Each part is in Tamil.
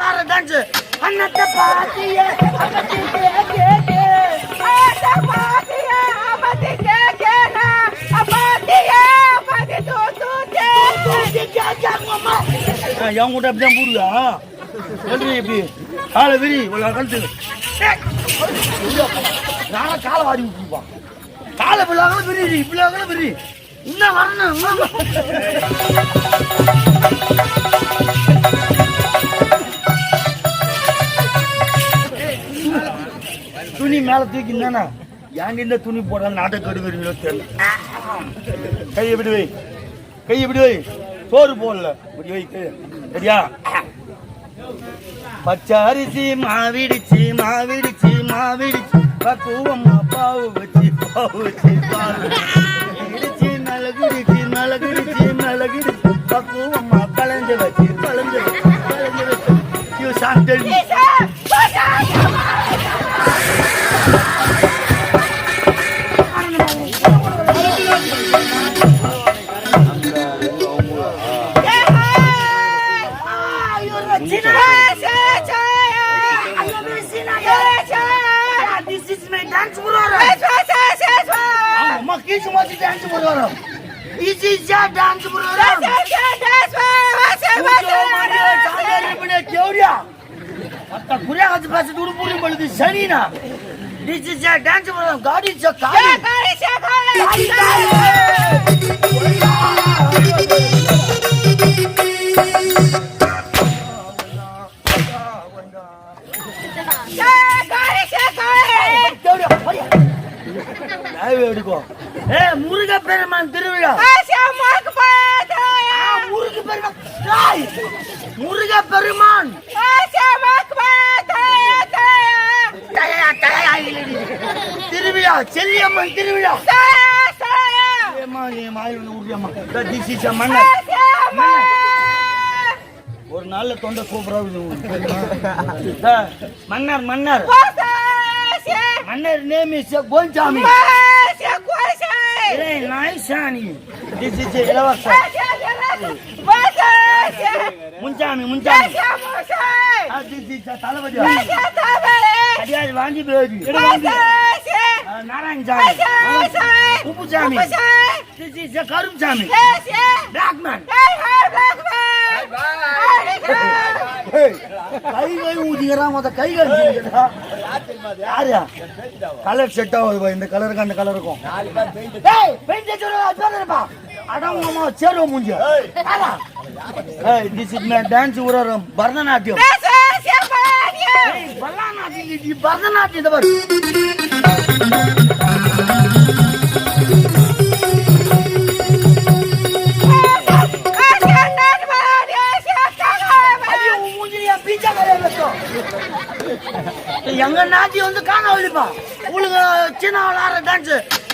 ஆற டான்ஸ் அன்னத்தை பாத்தியே அப்பத்தி கேக்கே அன்னத்தை பாத்தியே அப்பத்தி கேக்கேனா அப்பத்தியே அப்பத்தி தூத்தே அம்மா என் கூட அப்படியே போடுவா சொல்றீ இப்படி காலை விரி ஒரு கழுத்து நானும் காலை வாரி விட்டுருப்பான் காலை பிள்ளாங்களும் விரி பிள்ளாங்களும் விரி இன்னும் வரணும் துணி மேல தூக்கி இருந்தானா ஏன் இந்த துணி போட நாட்டை கெடுக்கிறீங்களோ தெரியல கையை விடு வை கையை விடு வை சோறு போடல இப்படி வை சரியா பச்சை அரிசி மாவிடிச்சு மாவிடிச்சு மாவிடிச்சு பக்குவம்மா பாவு வச்சு பால் இடிச்சு மிளகுடிச்சு மிளகுடிச்சு மிளகுடிச்சு பக்குவம்மா கலந்து வச்சு கலந்து வச்சு சாப்பிட்டு This is your dance program. This is your dance program. God is your God. Muruga பெருமான் திருவிழா முருக பெருமான் திருவிழா செல்லியம்மன் திருவிழா ஒரு நாள்ல தொண்டை சூப்பரா மன்னர் மன்னர் மன்னர் நேம் இஸ் கோஞ்சாமி நாய்சானி திஸ் இஸ் இளவரச முன்சாமி முன்சாமி திஸ் இஸ் தளபதி அடியார் வாங்கி பேபி நாராயணசாமி உப்புசாமி திஸ் இஸ் கரும்சாமி பிளாக்மேன் கைகள் ஊதிக்கிறான் மொத்த கைகள் யாரு கலர் செட் ஆகுது இந்த கலருக்கு அந்த கலருக்கும் அடமா சேருவோம் மூஞ்சி திஸ் இஸ் மை டான்ஸ் உரம் பரதநாட்டியம் பரதநாட்டியம் எங்க நாட்டி வந்து காணவழிப்பா உங்களுக்கு சின்ன ஆற டான்ஸ்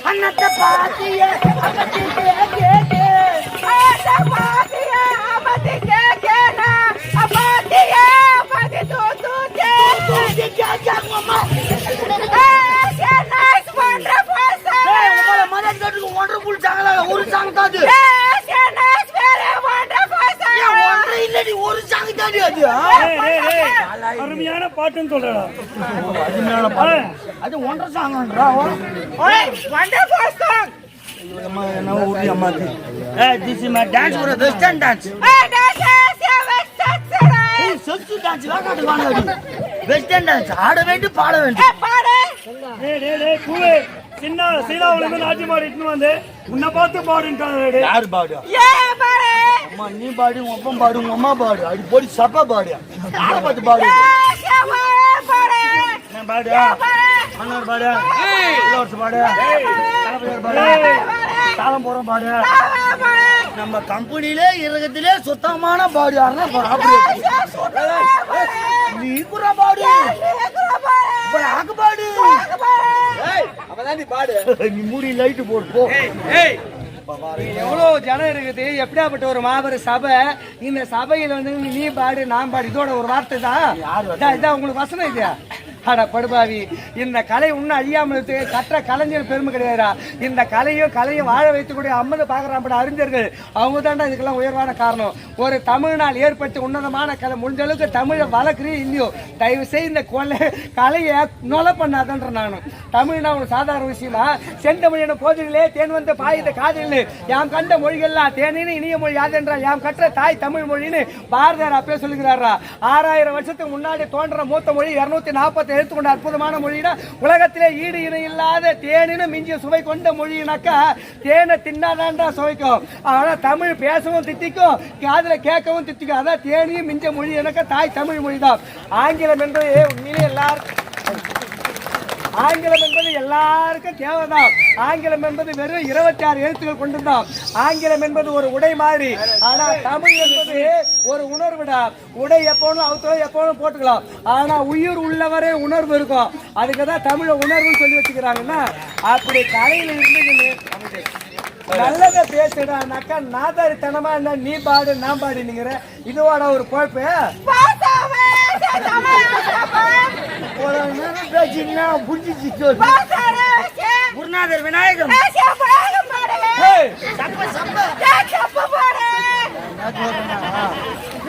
அன்னத்தை பாத்தியே அப்பத்தி கேக்கே அன்னத்தை பாத்தியே அப்பத்தி கேக்கேனா அப்பத்தியே அப்பத்தி தூத்தே அம்மா நைஸ் வண்டர்ஃபுல் சாங் உங்கள மதர் கட்டுக்கு வண்டர்ஃபுல் சாங்ல ஒரு சாங் தாது நைஸ் வெரி வண்டர்ஃபுல் சாங் ஒன்றே இல்லடி ஒரு சாங் தாடி அது அருமையான பாட்டுன்னு சொல்றடா அருமையான பாட்டு அது ஒன்றரை சாங்ன்றா ஓய் வண்டர்ஃபுல் சாங் அம்மா என்ன ஊடி அம்மா this is my dance for western dance சொச்சு டான்ஸ் வாக்காட்டு வாங்கடி வெஸ்டர்ன் டான்ஸ் ஆட வேண்டும் பாட வேண்டும் பாடு டேய் பூவே சின்ன சீலாவுல இருந்து நாட்டி மாடிட்டு வந்து உன்னை பார்த்து பாடுன்றாங்க யார் பாடு ஏ பாடு அம்மா நீ பாடு உன் அப்பா பாடு உன் அம்மா பாடு அடி போடி சப்பா பாடு யார பார்த்து பாடு நான் பாடு மன்னர் பாடு இளவரசு பாடு தளபதியார் பாடு தாளம் போறோம் பாடு நம்ம கம்பெனிலே இறகத்திலே சுத்தமான பாடு யாருன்னா நீ கூட பாடு ஆக்கு பாடு நீ மூடி லைட்டு போடு போ எவ்வளவு ஜனம் இருக்குது, எப்படியாப்பட்ட ஒரு மாபெரும் சபை. இந்த சபையில வந்து நீ பாடு நான் பாடு இதோட ஒரு வார்த்தை தான். இதான் உங்களுக்கு வசனம் இது. அட படுபாவி, இந்த கலை இன்னும் அழியாமல் கற்ற கலைஞர் பெருமை கிடையாதா? இந்த கலையும் வாழ வைத்துக்கூடிய அம்மனை பார்க்குறான் அறிஞர்கள், அவங்க தாண்டா இதுக்கெல்லாம் உயர்வான காரணம். ஒரு தமிழ்நாள் ஏற்பட்டு உன்னதமான கலை, முடிஞ்ச அளவுக்கு தமிழை வளர்க்குறேன் இல்லையோ, தயவு செய்து இந்த கலையை நொலை பண்ணாதன்ற நானும். தமிழ்னா ஒரு சாதாரண விஷயமா? செந்தமிழன போதிலே தேன் வந்த பாயுத காதல் யாம் கண்ட மொழிகள்லாம் தேனின்னு இனிய மொழி யாதென்றா யாம் கற்ற தாய் தமிழ் மொழின்னு பாரதியார் அப்பே சொல்லுகிறாரா. 6000 வருஷத்துக்கு முன்னாடி தோன்ற மூத்த மொழி 240 எழுத்து கொண்ட அற்புதமான மொழினா, உலகத்திலே ஈடு இணை இல்லாத தேனின்னு மிஞ்சிய சுவை கொண்ட மொழினாக்கா தேனை தின்னாதான்டா சுவைக்கும். ஆனா தமிழ் பேசவும் தித்திக்கும், காதுல கேட்கவும் தித்திக்கும். அதான் தேனியும் மிஞ்ச மொழி எனக்கு தாய் தமிழ் மொழி தான். ஆங்கிலம் என்பது உண்மையிலே ஆங்கிலம் என்பது எல்லாருக்கும் தேவைதான். ஆங்கிலம் என்பது வெறும் 26 எழுத்துக்கள் கொண்டுதான். ஆங்கிலம் என்பது ஒரு உடை மாதிரி. ஆனா தமிழ் என்பது ஒரு உணர்வுடா. உடை எப்போனும் அவுத்தோம் எப்போனும் போட்டுக்கலாம், ஆனா உயிர் உள்ளவரே உணர்வு இருக்கும். அதுக்குதான் தமிழ உணர்வு சொல்லி வச்சுக்கிறாங்கன்னா, அப்படி கலையில இருந்து நல்லத பேசுடானாக்கா நாதாரித்தனமா என்ன நீ பாடு நான் பாடு நீங்கிற இதுவாட ஒரு குழப்பு. குருநாதர் விநாயகம்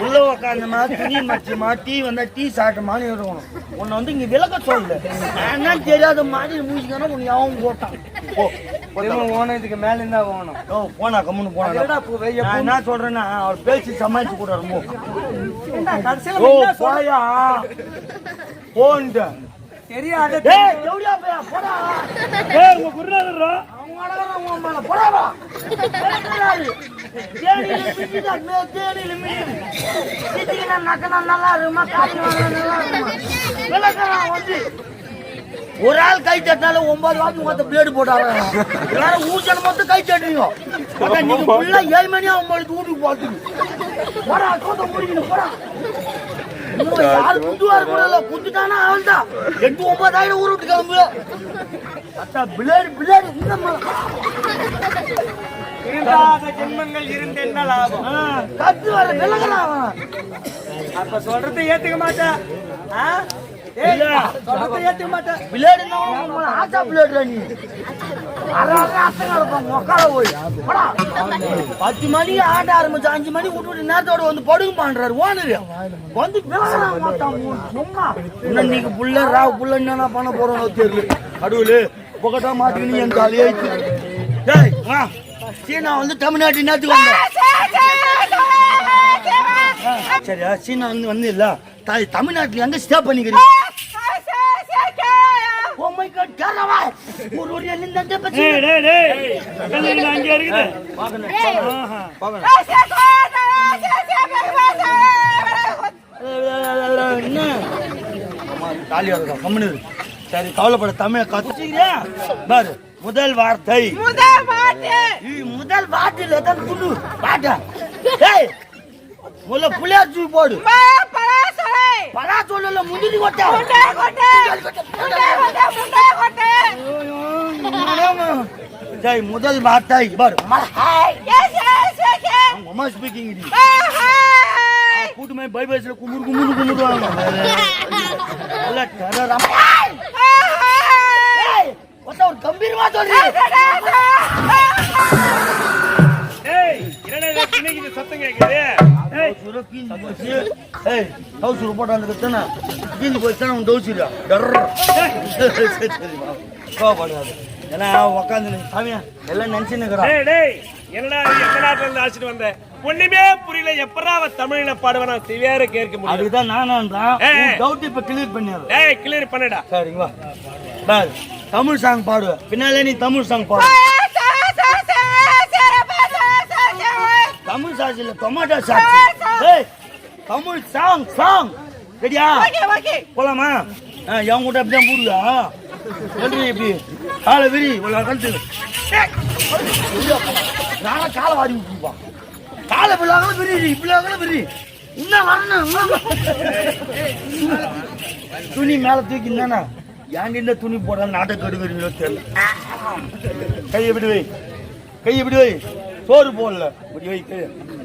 உள்ள உக்காந்தமா துணி மச்சுமா டீ வந்தா டீ சாப்பிட்டமான்னு இருக்கணும். உன்னை வந்து இங்க விளக்க சொல்லு, என்னன்னு தெரியாத மாதிரி மூஞ்சிக்கான உன்னை யாவும் போட்டான். இதுக்கு மேல இருந்தா போகணும். போனா கம்முன்னு போனா. நான் என்ன சொல்றேன்னா அவர் பேசி சமாளிச்சு கூட போயா போன்ட்டு தெரியாது. ஒரு ஆள் கை தட்டினாலும் 9 வாட்டி மொத்த பிளேடு போட்டாங்க. எல்லாரும் ஊசன மொத்தம் கை தட்டுறீங்க. நீங்க ஃபுல்லா 7 மணி 9 வீட்டுக்கு போட்டுங்க. போடா தோட்ட முடிக்கணும் போடா. யாரு குந்துவாரு கூட குந்துட்டானா அவன் தான் 8-9 ஆயிரம் ஊர் விட்டு கிளம்பு. அத்தா பிளேடு பிளேடு ஜென்மங்கள் இருந்து என்ன லாபம்? கத்து வர விலகலாம். அப்ப சொல்றதை ஏத்துக்க மாட்டேன். ஏத்துக்க மாட்டேன். பிளேடு ஆசா பிளேடு நீ உக்கால போய் 10 மணி ஆட்ட ஆரம்பிச்சு 5 மணி விட்டு நேரத்தோட வந்து படுங்க பண்றாரு ஓனரு வந்து சும்மா இன்னைக்கு புள்ள ராவ் புள்ள என்ன பண்ண போறோம் தெரியல. கடவுளு புகட்டா மாட்டீங்கன்னு என் காலியே சீனா வந்து தமிழ்நாட்டு நேரத்துக்கு வந்தேன். சரியா சீனா வந்து இல்ல தாய் தமிழ்நாட்டுல எங்க ஸ்டே பண்ணிக்கிறீங்க? சரி கவலைப்பட தமிழ கத்துச்சிக்கிறியா பாரு. முதல் வார்த்தை முதல் வார்த்தையில தான் துணு பாட்டா முதல்ல புள்ளையார் தூக்கி போடு. பலா சொல்லல முந்திரி கொட்டை. சரி முதல் வார்த்தை பாரு. அம்மா ஸ்பீக்கிங் கூட்டுமே பை பைஸ்ல குமுறு குமுறு குமுறுவாங்க. நல்ல டெரர் ஒரு கம்பீரமா சொல்றீங்க. சத்தம் கேக்குது. எல்லாம் நினைச்சுன்னு ஒண்ணுமே புரியல. எப்படா தமிழ்ல பாடுவா சிவியார கேட்க முடியும். அதுதான் நானும் டவுட் இப்ப கிளியர் பண்ணிடுறேன். கிளியர் பண்ணடா. சரிங்களா தமிழ் சாங் பாடுவேன். பின்னாலே நீ தமிழ் சாங் பாடு. தமிழ் சாஸ் இல்ல tomato sauce. Tamil song song ரெடியா? போலாமா? என் கூட அப்படிதான் போடுவியா? எப்படி காலை விரி கழுத்து நானா காலை வாடி விட்டுருப்பான். காலை பிள்ளாங்களும் விரி பிள்ளாங்களும் விரி இன்னும் வரணும். துணி மேல தூக்கி இருந்தானா ஏன் இந்த துணி போட நாட்டை கெடுக்கிறீங்களோ தெரியல. கையை விடு வை, கையை விடு வை. சோறு போடல இப்படி வைக்க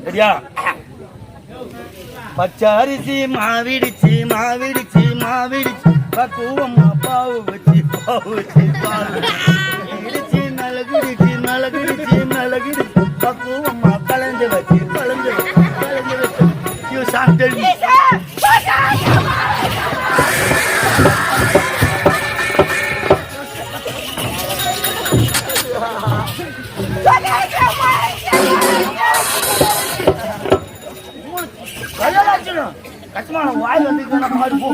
சரியா? பச்சை அரிசி மாவிடிச்சு மாவிடிச்சு மாவிடிச்சு பக்குவமா பாவு வச்சு பாவு இடிச்சு நலகிடுச்சு பக்குவமா கலந்து வச்சு யூ சாப்பிட்டு கஷ்டமான வாயில் வந்து பாடு போ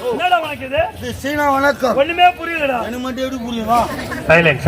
என்னடா உனக்கு இது சீனா வணக்கம் ஒண்ணுமே புரியலடா எனக்கு மட்டும் எப்படி புரியுமா சைலண்ட்